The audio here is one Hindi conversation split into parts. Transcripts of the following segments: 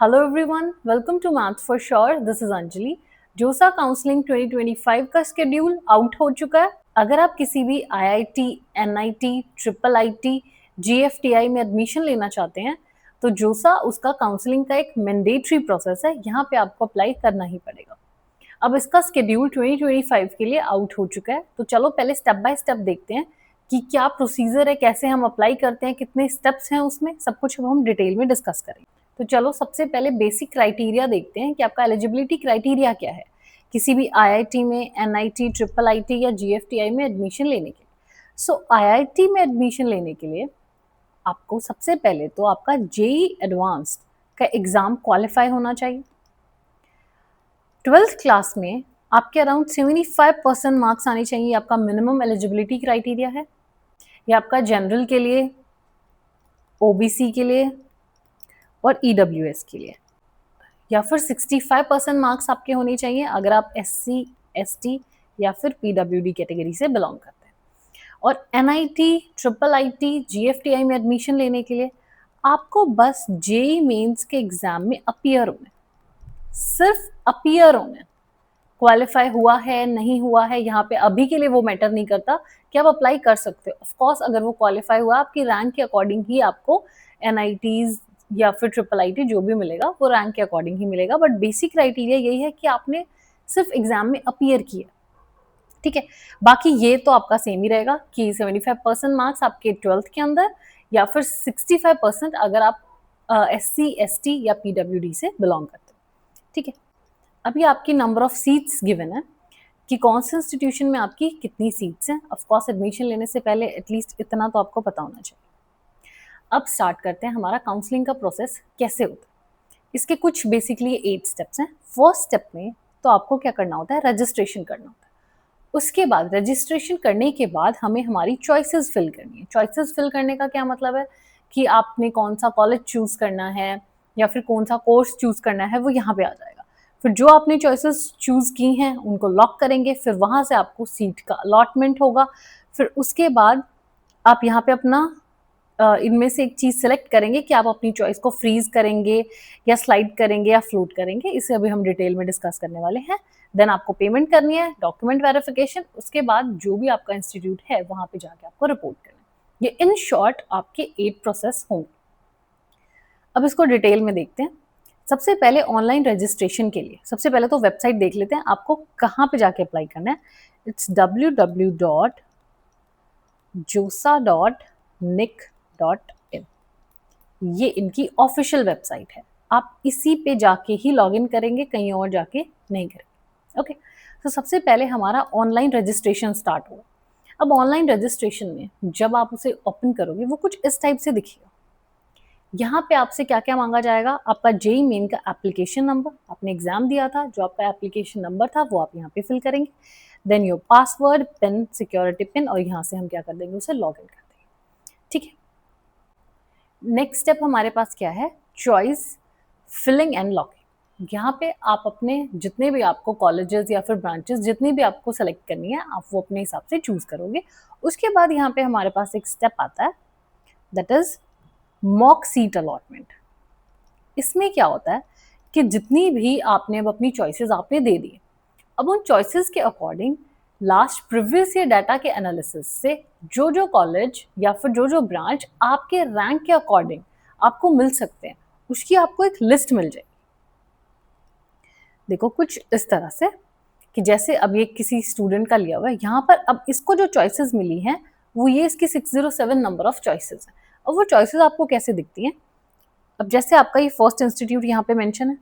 Hello everyone, welcome to maths for sure. This is Anjali. JoSAA counselling 2025 का शेड्यूल आउट हो चुका है। अगर आप किसी भी IIT, NIT, triple IT, GFTI में एडमिशन लेना चाहते हैं तो जोसा उसका काउंसलिंग का एक मैंडेटरी प्रोसेस है। यहाँ पे आपको अप्लाई करना ही पड़ेगा। अब इसका शेड्यूल 2025 के लिए आउट हो चुका है, तो चलो पहले स्टेप बाय स्टेप देखते हैं कि क्या प्रोसीजर है, कैसे हम अप्लाई करते हैं, कितने स्टेप्स हैं उसमें, सब कुछ अब हम डिटेल में डिस्कस करेंगे। तो चलो सबसे पहले बेसिक क्राइटेरिया देखते हैं कि आपका एलिजिबिलिटी क्राइटेरिया क्या है किसी भी आईआईटी में, एनआईटी, ट्रिपल आईटी या जीएफटीआई में एडमिशन लेने के लिए। सो आईआईटी में एडमिशन लेने के लिए आपको सबसे पहले तो आपका जेई एडवांस्ड का एग्जाम क्वालिफाई होना चाहिए। 12th क्लास में आपके अराउंड 75% मार्क्स आने चाहिए, आपका मिनिमम एलिजिबिलिटी क्राइटेरिया है। ये आपका जनरल के लिए, ओबीसी के लिए और ईडब्ल्यूएस के लिए। या फिर 65% मार्क्स आपके होने चाहिए अगर आप एससी, एसटी या फिर पीडब्ल्यूडी कैटेगरी से बिलोंग करते हैं। और एनआईटी, ट्रिपल आईटी, जीएफटीआई में एडमिशन लेने के लिए आपको बस जेई मेंस के एग्जाम में अपीयर होना, सिर्फ अपीयर होना। क्वालिफाई हुआ है नहीं हुआ है यहाँ पे अभी के लिए वो मैटर नहीं करता कि आप अप्लाई कर सकते हो। ऑफ कोर्स अगर वो क्वालिफाई हुआ आपकी रैंक के अकॉर्डिंग ही आपको एनआईटीज या फिर ट्रिपल आईटी जो भी मिलेगा वो रैंक के अकॉर्डिंग ही मिलेगा। बट बेसिक क्राइटेरिया यही है कि आपने सिर्फ एग्जाम में अपीयर किया, ठीक है। बाकी ये तो आपका सेम ही रहेगा कि 75% मार्क्स आपके 12th के अंदर या फिर 65% अगर आप एससी, एसटी या पीडब्ल्यूडी से बिलोंग करते हो, ठीक है। अभी आपकी नंबर ऑफ सीट्स गिवन है कि कौन से इंस्टीट्यूशन में आपकी कितनी सीट्स हैं। ऑफ कोर्स एडमिशन लेने से पहले एटलीस्ट इतना तो आपको पता होना चाहिए। अब स्टार्ट करते हैं हमारा काउंसलिंग का प्रोसेस कैसे होता है। इसके कुछ बेसिकली 8 स्टेप्स हैं। फर्स्ट स्टेप में तो आपको क्या करना होता है, रजिस्ट्रेशन करना होता है। उसके बाद रजिस्ट्रेशन करने के बाद हमें हमारी चॉइसेस फिल करनी है। चॉइसेस फिल करने का क्या मतलब है कि आपने कौन सा कॉलेज चूज करना है या फिर कौन सा कोर्स चूज करना है, वो यहाँ पे आ जाएगा। फिर जो आपने चॉइसेस चूज की हैं उनको लॉक करेंगे, फिर वहां से आपको सीट का अलॉटमेंट होगा। फिर उसके बाद आप यहाँ पे अपना इनमें से एक चीज सेलेक्ट करेंगे कि आप अपनी चॉइस को फ्रीज करेंगे या स्लाइड करेंगे या फ्लोट करेंगे। इसे अभी हम डिटेल में डिस्कस करने वाले हैं। देन आपको पेमेंट करनी है, डॉक्यूमेंट वेरिफिकेशन, उसके बाद जो भी आपका इंस्टीट्यूट है वहां पे जाके आपको रिपोर्ट करना है। ये इन शॉर्ट आपके 8 प्रोसेस होंगे। अब इसको डिटेल में देखते हैं। सबसे पहले ऑनलाइन रजिस्ट्रेशन के लिए सबसे पहले तो वेबसाइट देख लेते हैं आपको कहाँ पे जाके अप्लाई करना है। It's www.josa.nic.in। ये इनकी ऑफिशियल वेबसाइट है। आप इसी पे जाके ही लॉगिन करेंगे, कहीं और जाके नहीं करेंगे। ओके, तो सबसे पहले हमारा ऑनलाइन रजिस्ट्रेशन स्टार्ट होगा। अब ऑनलाइन रजिस्ट्रेशन में जब आप उसे ओपन करोगे वो कुछ इस टाइप से दिखेगा। यहाँ पे आपसे क्या क्या मांगा जाएगा, आपका जेई मेन का एप्लीकेशन नंबर, आपने एग्जाम दिया था, जो आपका एप्लीकेशन नंबर था वो आप यहाँ पे फिल करेंगे। Then your password, pin, security pin, और यहाँ से हम क्या कर देंगे, उसे लॉग इन कर देंगे, ठीक है। नेक्स्ट स्टेप हमारे पास क्या है, चॉइस फिलिंग एंड लॉकिंग। यहाँ पे आप अपने जितने भी आपको कॉलेजेस या फिर ब्रांचेस जितनी भी आपको सेलेक्ट करनी है आप वो अपने हिसाब से चूज करोगे। उसके बाद यहाँ पे हमारे पास एक स्टेप आता है, that is mock seat allotment. इसमें क्या होता है कि जितनी भी आपने अब अपनी चॉइसेस आपने दे दी, अब उन चॉइसेस के according last previous year data के एनालिसिस से जो जो कॉलेज या फिर जो जो ब्रांच आपके रैंक के अकॉर्डिंग आपको मिल सकते हैं उसकी आपको एक लिस्ट मिल जाएगी। देखो कुछ इस तरह से कि जैसे अब ये किसी स्टूडेंट का लिया हुआ है, यहाँ पर अब इसको जो चॉइसेस मिली हैं वो ये इसकी 607 नंबर ऑफ चॉइसेस है। अब वो चॉइसेस आपको कैसे दिखती हैं, अब जैसे आपका ये फर्स्ट इंस्टीट्यूट यहाँ पे मेंशन है,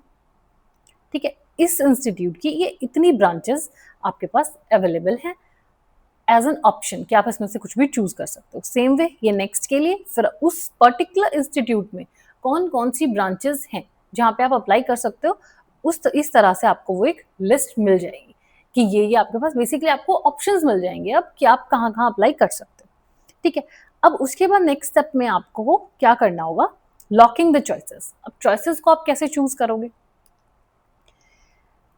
ठीक है। इस इंस्टीट्यूट की ये इतनी ब्रांचेस आपके पास अवेलेबल हैं एज एन ऑप्शन कि आप इसमें से कुछ भी चूज कर सकते हो। सेम वे ये नेक्स्ट के लिए फिर उस पर्टिकुलर इंस्टीट्यूट में कौन कौन सी ब्रांचेस हैं जहाँ पे आप अप्लाई कर सकते हो, इस तरह से आपको वो एक लिस्ट मिल जाएगी कि ये आपके पास बेसिकली आपको ऑप्शंस मिल जाएंगे अब कि आप कहाँ कहाँ अप्लाई कर सकते हो, ठीक है। अब उसके बाद नेक्स्ट स्टेप में आपको क्या करना होगा, लॉकिंग द चॉइसेस। अब चॉइसेस को आप कैसे चूज करोगे,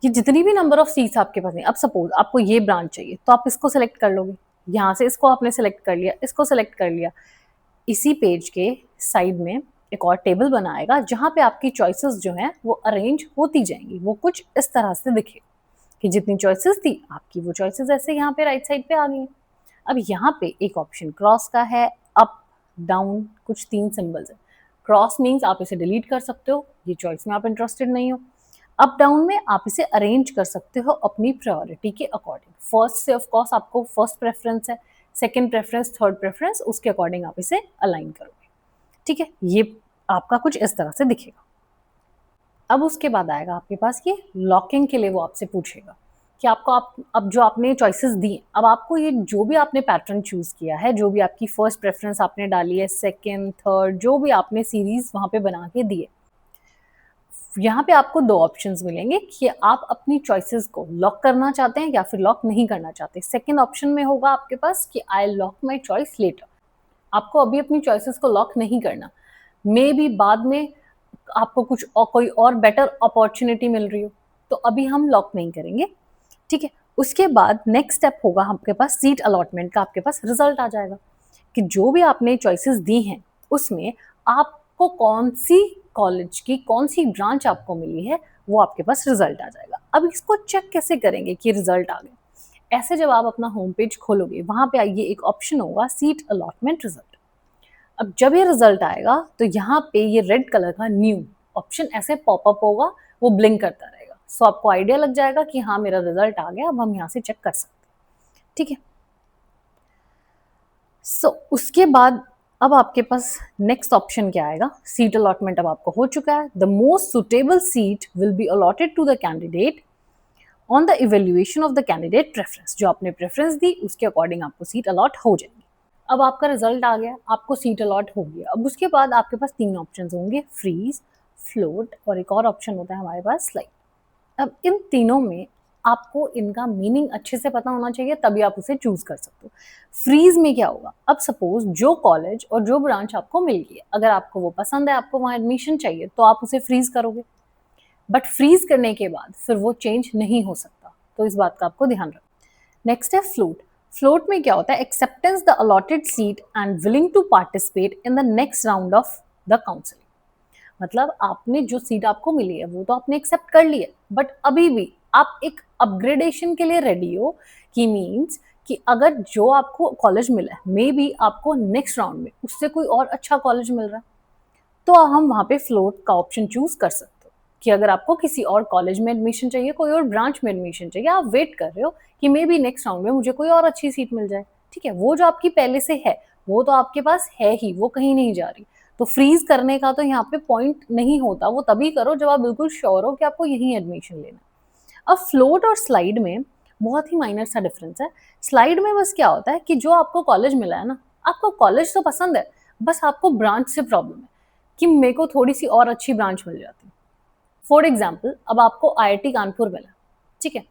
ये जितनी भी नंबर ऑफ सीट्स आपके पास है, अब सपोज आपको ये ब्रांच चाहिए तो आप इसको सेलेक्ट कर लोगे, यहाँ से इसको आपने सेलेक्ट कर लिया, इसको सेलेक्ट कर लिया। इसी पेज के साइड में एक और टेबल बनाएगा जहाँ पे आपकी चॉइसेस जो हैं वो अरेंज होती जाएंगी। वो कुछ इस तरह से दिखेगा कि जितनी चॉइसेस थी आपकी वो चॉइसेस ऐसे यहाँ पे राइट साइड पे आ गई। अब यहाँ पे एक ऑप्शन क्रॉस का है, अप डाउन कुछ 3 सिंबल्स है। क्रॉस मीन्स आप इसे डिलीट कर सकते हो, ये चॉइस में आप इंटरेस्टेड नहीं हो। अप डाउन में आप इसे अरेंज कर सकते हो अपनी प्रायोरिटी के अकॉर्डिंग। फर्स्ट से ऑफ कोर्स आपको फर्स्ट प्रेफरेंस है, सेकंड प्रेफरेंस, थर्ड प्रेफरेंस, उसके अकॉर्डिंग आप इसे अलाइन करोगे। ठीक है, ये आपका कुछ इस तरह से दिखेगा। अब उसके बाद आएगा आपके पास ये लॉकिंग के लिए वो आपसे पूछेगा कि आपको अब जो आपने चॉइसेस दी, अब आपको ये जो भी आपने पैटर्न चूज किया है, जो भी आपकी फर्स्ट प्रेफरेंस आपने डाली है, सेकंड, थर्ड, जो भी आपने सीरीज वहां पे बना के दिए, यहाँ पे आपको 2 ऑप्शंस मिलेंगे कि आप अपनी चॉइसेस को लॉक करना चाहते हैं या फिर लॉक नहीं करना चाहते। सेकंड ऑप्शन में होगा आपके पास कि आई लॉक माई चॉइस लेटर। आपको अभी अपनी चॉइसेस को लॉक नहीं करना, मे बी बाद में आपको कुछ कोई और बेटर अपॉर्चुनिटी मिल रही हो, तो अभी हम लॉक नहीं करेंगे। ठीक है, उसके बाद नेक्स्ट स्टेप होगा आपके पास सीट अलॉटमेंट का। आपके पास रिजल्ट आ जाएगा कि जो भी आपने चॉइसेस दी हैं उसमें आपको कौन सी कॉलेज की कौन सी ब्रांच आपको मिली है, वो आपके पास रिजल्ट आ जाएगा। अब इसको चेक कैसे करेंगे कि रिजल्ट आ गए? ऐसे जब आप अपना होम पेज खोलोगे, वहां पे आइए एक ऑप्शन होगा सीट अलॉटमेंट रिजल्ट। अब जब ये रिजल्ट आएगा तो यहाँ पे ये रेड कलर का न्यू ऑप्शन ऐसे पॉपअप होगा, वो ब्लिंक करता रहेगा। सो आपको आइडिया लग जाएगा कि हाँ मेरा रिजल्ट आ गया, अब हम यहाँ से चेक कर सकते हैं। ठीक है, सो उसके बाद अब आपके पास नेक्स्ट ऑप्शन क्या आएगा? सीट अलॉटमेंट अब आपको हो चुका है। The most suitable seat will be allotted to the candidate on the evaluation of the candidate preference. जो आपने प्रेफरेंस दी उसके अकॉर्डिंग आपको सीट अलॉट हो जाएगी। अब आपका रिजल्ट आ गया, आपको सीट अलॉट हो गया। अब उसके बाद आपके पास 3 ऑप्शन होंगे, फ्रीज, फ्लोट और एक और ऑप्शन होता है हमारे पास स्लाइड। अब इन तीनों में आपको इनका मीनिंग अच्छे से पता होना चाहिए, तभी आप उसे चूज कर सकते हो। फ्रीज में क्या होगा? अब सपोज जो कॉलेज और जो ब्रांच आपको मिल गई है, अगर आपको वो पसंद है, आपको वहां एडमिशन चाहिए, तो आप उसे फ्रीज करोगे। बट फ्रीज करने के बाद फिर वो चेंज नहीं हो सकता, तो इस बात का आपको ध्यान रखना। नेक्स्ट है फ्लोट। फ्लोट में क्या होता है? Acceptance the allotted seat and willing to participate in the next round of the counselling. मतलब आपने जो सीट आपको मिली है वो तो आपने एक्सेप्ट कर ली है, बट अभी भी आप एक अपग्रेडेशन के लिए रेडी हो, कि मीन्स कि अगर जो आपको कॉलेज मिला है, मे बी आपको नेक्स्ट राउंड में उससे कोई और अच्छा कॉलेज मिल रहा है, तो हम वहाँ पे फ्लोट का ऑप्शन चूज कर सकते हो कि अगर आपको किसी और कॉलेज में एडमिशन चाहिए, कोई और ब्रांच में एडमिशन चाहिए, आप वेट कर रहे हो कि मे बी नेक्स्ट राउंड में मुझे कोई और अच्छी सीट मिल जाए। ठीक है, वो जो आपकी पहले से है वो तो आपके पास है ही, वो कहीं नहीं जा रही, तो फ्रीज करने का तो यहाँ पे पॉइंट नहीं होता। वो तभी करो जब आप बिल्कुल श्योर हो कि आपको यही एडमिशन लेना। अब फ्लोट और स्लाइड में बहुत ही माइनर सा डिफरेंस है। स्लाइड में बस क्या होता है कि जो आपको कॉलेज मिला है ना, आपको कॉलेज तो पसंद है, बस आपको ब्रांच से प्रॉब्लम है कि मेरे को थोड़ी सी और अच्छी ब्रांच मिल जाती। फॉर एग्जाम्पल, अब आपको IIT कानपुर मिला, ठीक है,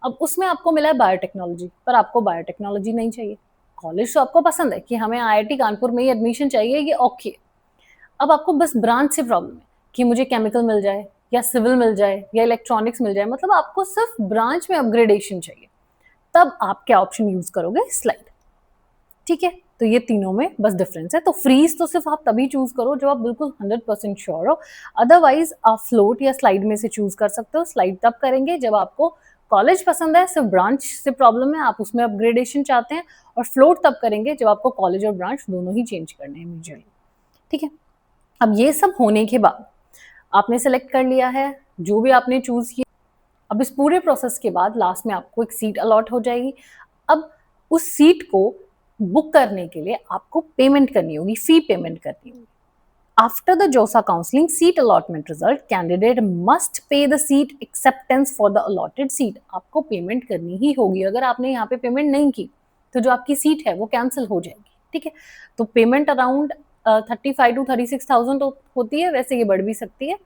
अब उसमें आपको मिला है बायोटेक्नोलॉजी, पर आपको बायोटेक्नोलॉजी नहीं चाहिए। कॉलेज तो आपको पसंद है कि हमें IIT कानपुर में ही एडमिशन चाहिए, ये ओके। अब आपको बस ब्रांच से प्रॉब्लम है कि मुझे केमिकल मिल जाए या सिविल मिल जाए या इलेक्ट्रॉनिक्स मिल जाए, मतलब आपको सिर्फ ब्रांच में अपग्रेडेशन चाहिए, तब आप क्या ऑप्शन यूज करोगे? स्लाइड। ठीक है, तो ये तीनों में बस डिफरेंस है। तो फ्रीज तो सिर्फ आप तभी चूज करो जब आप बिल्कुल 100% श्योर हो, अदरवाइज आप फ्लोट या स्लाइड में से चूज कर सकते हो। स्लाइड तब करेंगे जब आपको कॉलेज पसंद है, सिर्फ ब्रांच से प्रॉब्लम है, आप उसमें अपग्रेडेशन चाहते हैं, और फ्लोट तब करेंगे जब आपको कॉलेज और ब्रांच दोनों ही चेंज करने हैं मेजरली। ठीक है, अब ये सब होने के बाद आपने सेलेक्ट कर लिया है जो भी आपने चूज किया। अब इस पूरे प्रोसेस के बाद लास्ट में आपको एक सीट अलॉट हो जाएगी। अब उस सीट को बुक करने के लिए आपको पेमेंट करनी होगी, फी पेमेंट करनी होगी। आफ्टर द जोसा counselling seat allotment result, candidate must pay the seat acceptance for the allotted seat. आपको पेमेंट करनी ही होगी। अगर आपने यहाँ पे पेमेंट नहीं की तो जो आपकी सीट है वो कैंसिल हो जाएगी। ठीक है, तो पेमेंट अराउंड 35 to 36,000 तो होती है, वैसे ये बढ़ भी सकती है,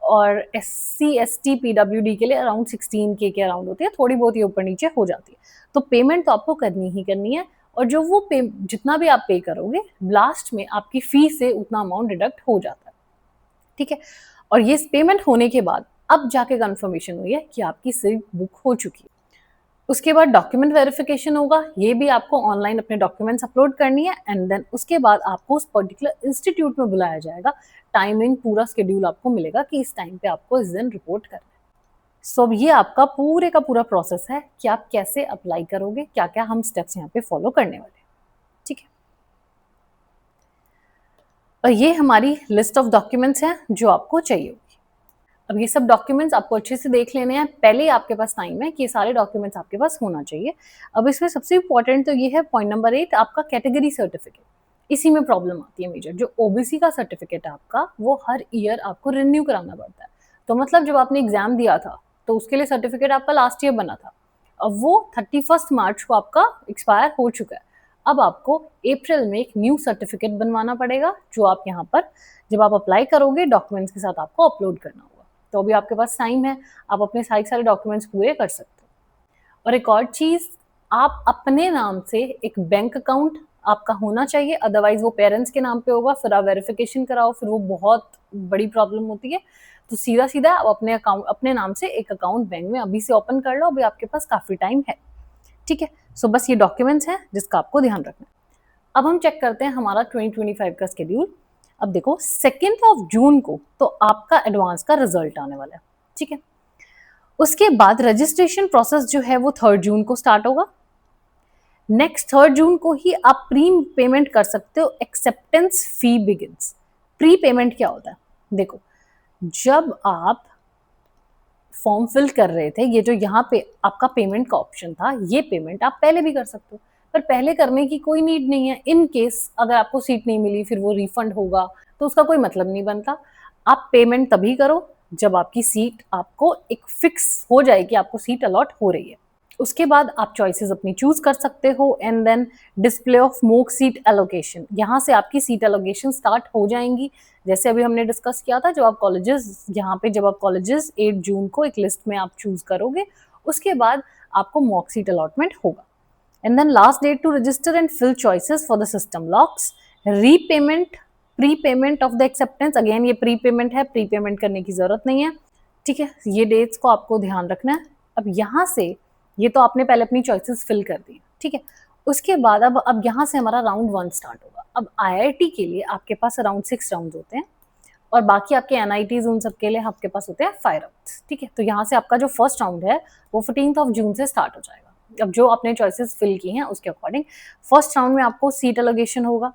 और SC ST PWD के लिए अराउंड 16K के अराउंड होती है, थोड़ी बहुत ही ऊपर नीचे हो जाती है। तो पेमेंट तो आपको करनी ही करनी है, और जो वो जितना भी आप पे करोगे लास्ट में आपकी फी से उतना अमाउंट डिडक्ट हो जाता है। ठीक है, और ये पेमेंट होने के बाद अब जाके कंफर्मेशन हुई है कि आपकी सीट बुक हो चुकी है। उसके बाद डॉक्यूमेंट वेरिफिकेशन होगा, ये भी आपको ऑनलाइन अपने डॉक्यूमेंट्स अपलोड करनी है एंड देन उसके बाद आपको उस पर्टिकुलर इंस्टीट्यूट में बुलाया जाएगा, टाइमिंग पूरा शेड्यूल आपको मिलेगा कि इस टाइम पे आपको इस दिन रिपोर्ट करना है। सो अब ये आपका पूरे का पूरा प्रोसेस है कि आप कैसे अप्लाई करोगे, क्या क्या हम स्टेप्स यहाँ पे फॉलो करने वाले हैं, ठीक है। और ये हमारी लिस्ट ऑफ डॉक्यूमेंट्स हैं जो आपको चाहिए होगी। अब ये सब डॉक्यूमेंट्स आपको अच्छे से देख लेने हैं, पहले ही आपके पास टाइम है कि ये सारे डॉक्यूमेंट्स आपके पास होना चाहिए। अब इसमें सबसे इंपॉर्टेंट तो ये है पॉइंट नंबर 8, आपका कैटेगरी सर्टिफिकेट। इसी में प्रॉब्लम आती है मेजर, जो ओबीसी का सर्टिफिकेट है आपका, वो हर ईयर आपको रिन्यू कराना पड़ता है। तो मतलब जब आपने एग्जाम दिया था तो उसके लिए सर्टिफिकेट आपका लास्ट ईयर बना था, अब वो 31 मार्च को आपका एक्सपायर हो चुका है। अब आपको अप्रैल में एक न्यू सर्टिफिकेट बनवाना पड़ेगा, जो आप यहाँ पर जब आप अप्लाई करोगे डॉक्यूमेंट्स के साथ आपको अपलोड करना होगा। तो अभी आपके पास टाइम है, आप अपने सारे डॉक्यूमेंट्स पूरे कर सकते हो। और एक और चीज, आप अपने नाम से एक बैंक अकाउंट आपका होना चाहिए, अदरवाइज वो पेरेंट्स के नाम पे होगा, फिर आप वेरिफिकेशन कराओ, फिर वो बहुत बड़ी प्रॉब्लम होती है। तो सीधा सीधा आप अपने नाम से एक अकाउंट बैंक में अभी से ओपन कर लो, अभी आपके पास काफी टाइम है, ठीक है। सो बस ये डॉक्यूमेंट्स हैं जिसका आपको ध्यान रखना है। अब हम चेक करते हैं हमारा 2025 का शेड्यूल। अब देखो 2 जून को तो आपका एडवांस का रिजल्ट आने वाला है, ठीक है। उसके बाद रजिस्ट्रेशन प्रोसेस जो है वो 3 जून को स्टार्ट होगा। नेक्स्ट 3 जून को ही आप प्री पेमेंट कर सकते हो, एक्सेप्टेंस फी बिगिंस। प्री पेमेंट क्या होता है, देखो जब आप फॉर्म फिल कर रहे थे, ये जो यहाँ पे आपका पेमेंट का ऑप्शन था, ये पेमेंट आप पहले भी कर सकते हो, पर पहले करने की कोई नीड नहीं है। इन केस अगर आपको सीट नहीं मिली फिर वो रिफंड होगा तो उसका कोई मतलब नहीं बनता। आप पेमेंट तभी करो जब आपकी सीट, आपको एक फिक्स हो जाए कि आपको सीट अलॉट हो रही है। उसके बाद आप चॉइसेस अपनी चूज कर सकते हो and then display of mock seat allocation, यहाँ से आपकी सीट एलोकेशन स्टार्ट हो जाएंगी। जैसे अभी हमने डिस्कस किया था, जब आप कॉलेजेस, यहाँ पे जब आप कॉलेजेस 8 जून को एक लिस्ट में आप चूज करोगे, उसके बाद आपको मॉक सीट अलॉटमेंट होगा। And then last date to register and fill choices for the system locks, repayment, pre payment of the acceptance. Again ये प्री पेमेंट है, प्री पेमेंट करने की जरूरत नहीं है, ठीक है। ये डेट्स को आपको ध्यान रखना है। अब यहाँ से ये तो आपने पहले अपनी चॉइसेस फिल कर दी, ठीक है। उसके बाद अब यहाँ से हमारा राउंड 1 स्टार्ट होगा। अब आईआईटी के लिए आपके पास अराउंड 6 राउंड होते हैं और बाकी आपके एनआईटीज उन सब के लिए आपके पास होते हैं 5 राउंड्स, ठीक है। तो यहाँ से आपका जो फर्स्ट राउंड है वो 14 जून से स्टार्ट हो जाएगा। अब जो आपने चॉइसेस फिल की हैं उसके अकॉर्डिंग फर्स्ट राउंड में आपको सीट एलोकेशन होगा,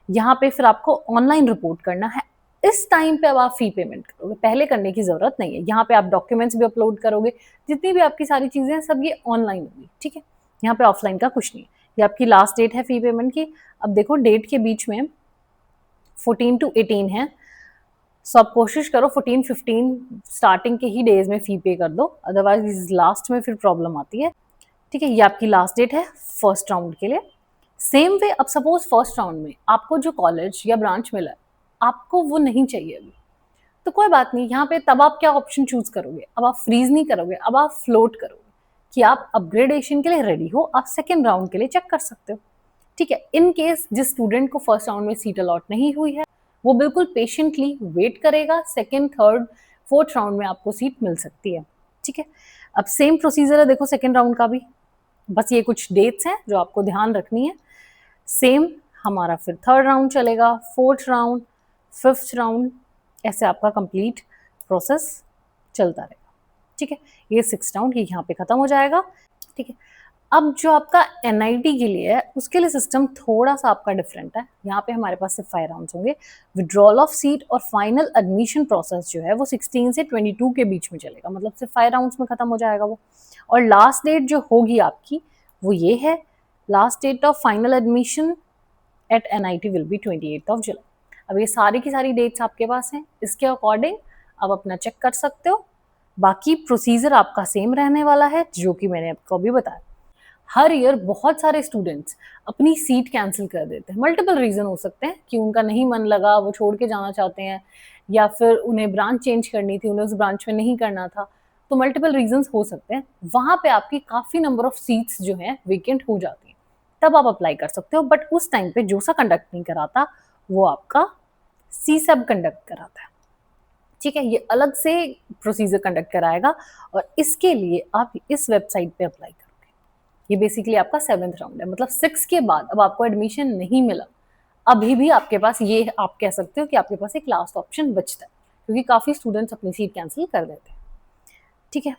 यहाँ पे फिर आपको ऑनलाइन रिपोर्ट करना है। इस टाइम पे अब आप फी पेमेंट करोगे, पहले करने की जरूरत नहीं है। यहाँ पे आप डॉक्यूमेंट्स भी अपलोड करोगे, जितनी भी आपकी सारी चीजें हैं सब ये ऑनलाइन होगी, ठीक है। यहाँ पे ऑफलाइन का कुछ नहीं है। ये आपकी लास्ट डेट है फी पेमेंट की। अब देखो डेट के बीच में 14 to 18 है, सो आप कोशिश करो 14-15 स्टार्टिंग के ही डेज में फी पे कर दो, अदरवाइज लास्ट में फिर प्रॉब्लम आती है, ठीक है। ये आपकी लास्ट डेट है फर्स्ट राउंड के लिए। सेम वे, अब सपोज फर्स्ट राउंड में आपको जो कॉलेज या ब्रांच मिला है आपको वो नहीं चाहिए अभी, तो कोई बात नहीं, यहाँ पे तब आप क्या ऑप्शन चूज करोगे, अब आप फ्रीज नहीं करोगे, अब आप फ्लोट करोगे कि आप अपग्रेडेशन के लिए रेडी हो, आप सेकेंड राउंड के लिए चेक कर सकते हो, ठीक है। इन केस जिस स्टूडेंट को फर्स्ट राउंड में सीट अलॉट नहीं हुई है वो बिल्कुल पेशेंटली वेट करेगा, सेकेंड, थर्ड, फोर्थ राउंड में आपको सीट मिल सकती है, ठीक है। अब सेम प्रोसीजर है देखो सेकेंड राउंड का भी, बस ये कुछ डेट्स हैं जो आपको ध्यान रखनी है। सेम हमारा फिर थर्ड राउंड चलेगा, फोर्थ राउंड, फिफ्थ राउंड, ऐसे आपका कंप्लीट प्रोसेस चलता रहेगा, ठीक है। ये 6 राउंड ही यहाँ पे खत्म हो जाएगा, ठीक है। अब जो आपका एनआईटी के लिए है उसके लिए सिस्टम थोड़ा सा आपका डिफरेंट है। यहाँ पे हमारे पास सिर्फ 5 राउंड्स होंगे। विड्रॉल ऑफ सीट और फाइनल एडमिशन प्रोसेस जो है वो 16 से 22 के बीच में चलेगा, मतलब सिर्फ 5 राउंड्स में खत्म हो जाएगा वो। और लास्ट डेट जो होगी आपकी वो ये है, last date of final admission at NIT will be 28 July. अब ये सारी की सारी डेट्स आपके पास हैं, इसके अकॉर्डिंग आप अपना चेक कर सकते हो। बाकी प्रोसीजर आपका सेम रहने वाला है जो कि मैंने आपको अभी बताया। हर ईयर बहुत सारे स्टूडेंट्स अपनी सीट कैंसिल कर देते हैं, मल्टीपल रीजन हो सकते हैं कि उनका नहीं मन लगा, वो छोड़ के जाना चाहते हैं, या फिर उन्हें ब्रांच चेंज करनी थी, उन्हें उस ब्रांच में नहीं करना था, तो मल्टीपल रीजंस हो सकते हैं। वहां पे आपकी काफी नंबर ऑफ सीट्स जो हैं वेकेंट हो जाती हैं, तब आप अप्लाई कर सकते हो। बट उस टाइम पे जोसा कंडक्ट नहीं कराता, वो आपका सीसब कंडक्ट कराता है, ठीक है। ये अलग से प्रोसीजर कंडक्ट कराएगा और इसके लिए आप इस वेबसाइट पे अप्लाई करोगे, ये बेसिकली आपका 7th राउंड है, मतलब 6 के बाद अब आपको एडमिशन नहीं मिला, अभी भी आपके पास ये आप कह सकते हो कि आपके पास एक लास्ट ऑप्शन बचता है, क्योंकि काफ़ी स्टूडेंट्स अपनी सीट कैंसिल कर देते हैं। ठीक है,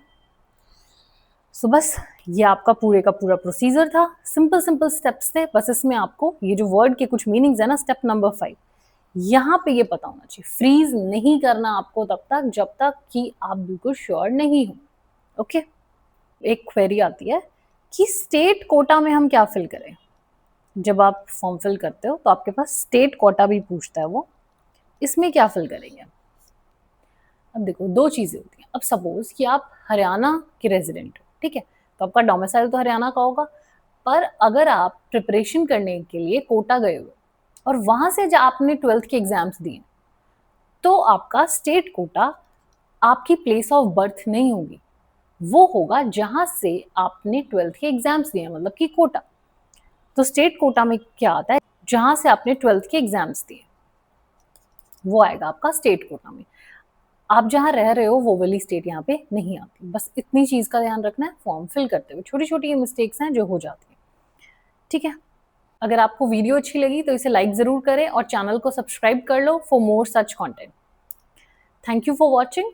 सो बस ये आपका पूरे का पूरा प्रोसीजर था, सिंपल सिंपल स्टेप्स थे। बस इसमें आपको ये जो वर्ड के कुछ मीनिंग्स है ना, स्टेप नंबर 5, यहाँ पे ये पता होना चाहिए, फ्रीज नहीं करना आपको तब तक जब तक कि आप बिल्कुल श्योर नहीं हो। ओके, एक क्वेरी आती है कि स्टेट कोटा में हम क्या फिल करें। जब आप फॉर्म फिल करते हो तो आपके पास स्टेट कोटा भी पूछता है वो, इसमें क्या फिल करेंगे। अब देखो, दो चीज़ें होती हैं। अब सपोज कि आप हरियाणा के रेजिडेंट हो, ठीक है, तो आपका डोमिसाइल तो हरियाणा का होगा, पर अगर आप प्रिपरेशन करने के लिए कोटा गए हो और वहां से जब आपने 12th के एग्जाम्स दिए, तो आपका स्टेट कोटा आपकी प्लेस ऑफ बर्थ नहीं होगी, वो होगा जहां से आपने 12th के एग्जाम्स दिए, मतलब कि कोटा। तो स्टेट कोटा में क्या आता है, जहां से आपने 12th के एग्जाम्स दिए वो आएगा आपका स्टेट कोटा में। आप जहाँ रह रहे हो वो वाली स्टेट यहाँ पे नहीं आती। बस इतनी चीज़ का ध्यान रखना है फॉर्म फिल करते हुए, छोटी छोटी ये मिस्टेक्स हैं जो हो जाती हैं। ठीक है, अगर आपको वीडियो अच्छी लगी तो इसे लाइक ज़रूर करें और चैनल को सब्सक्राइब कर लो for more such content. Thank you for watching.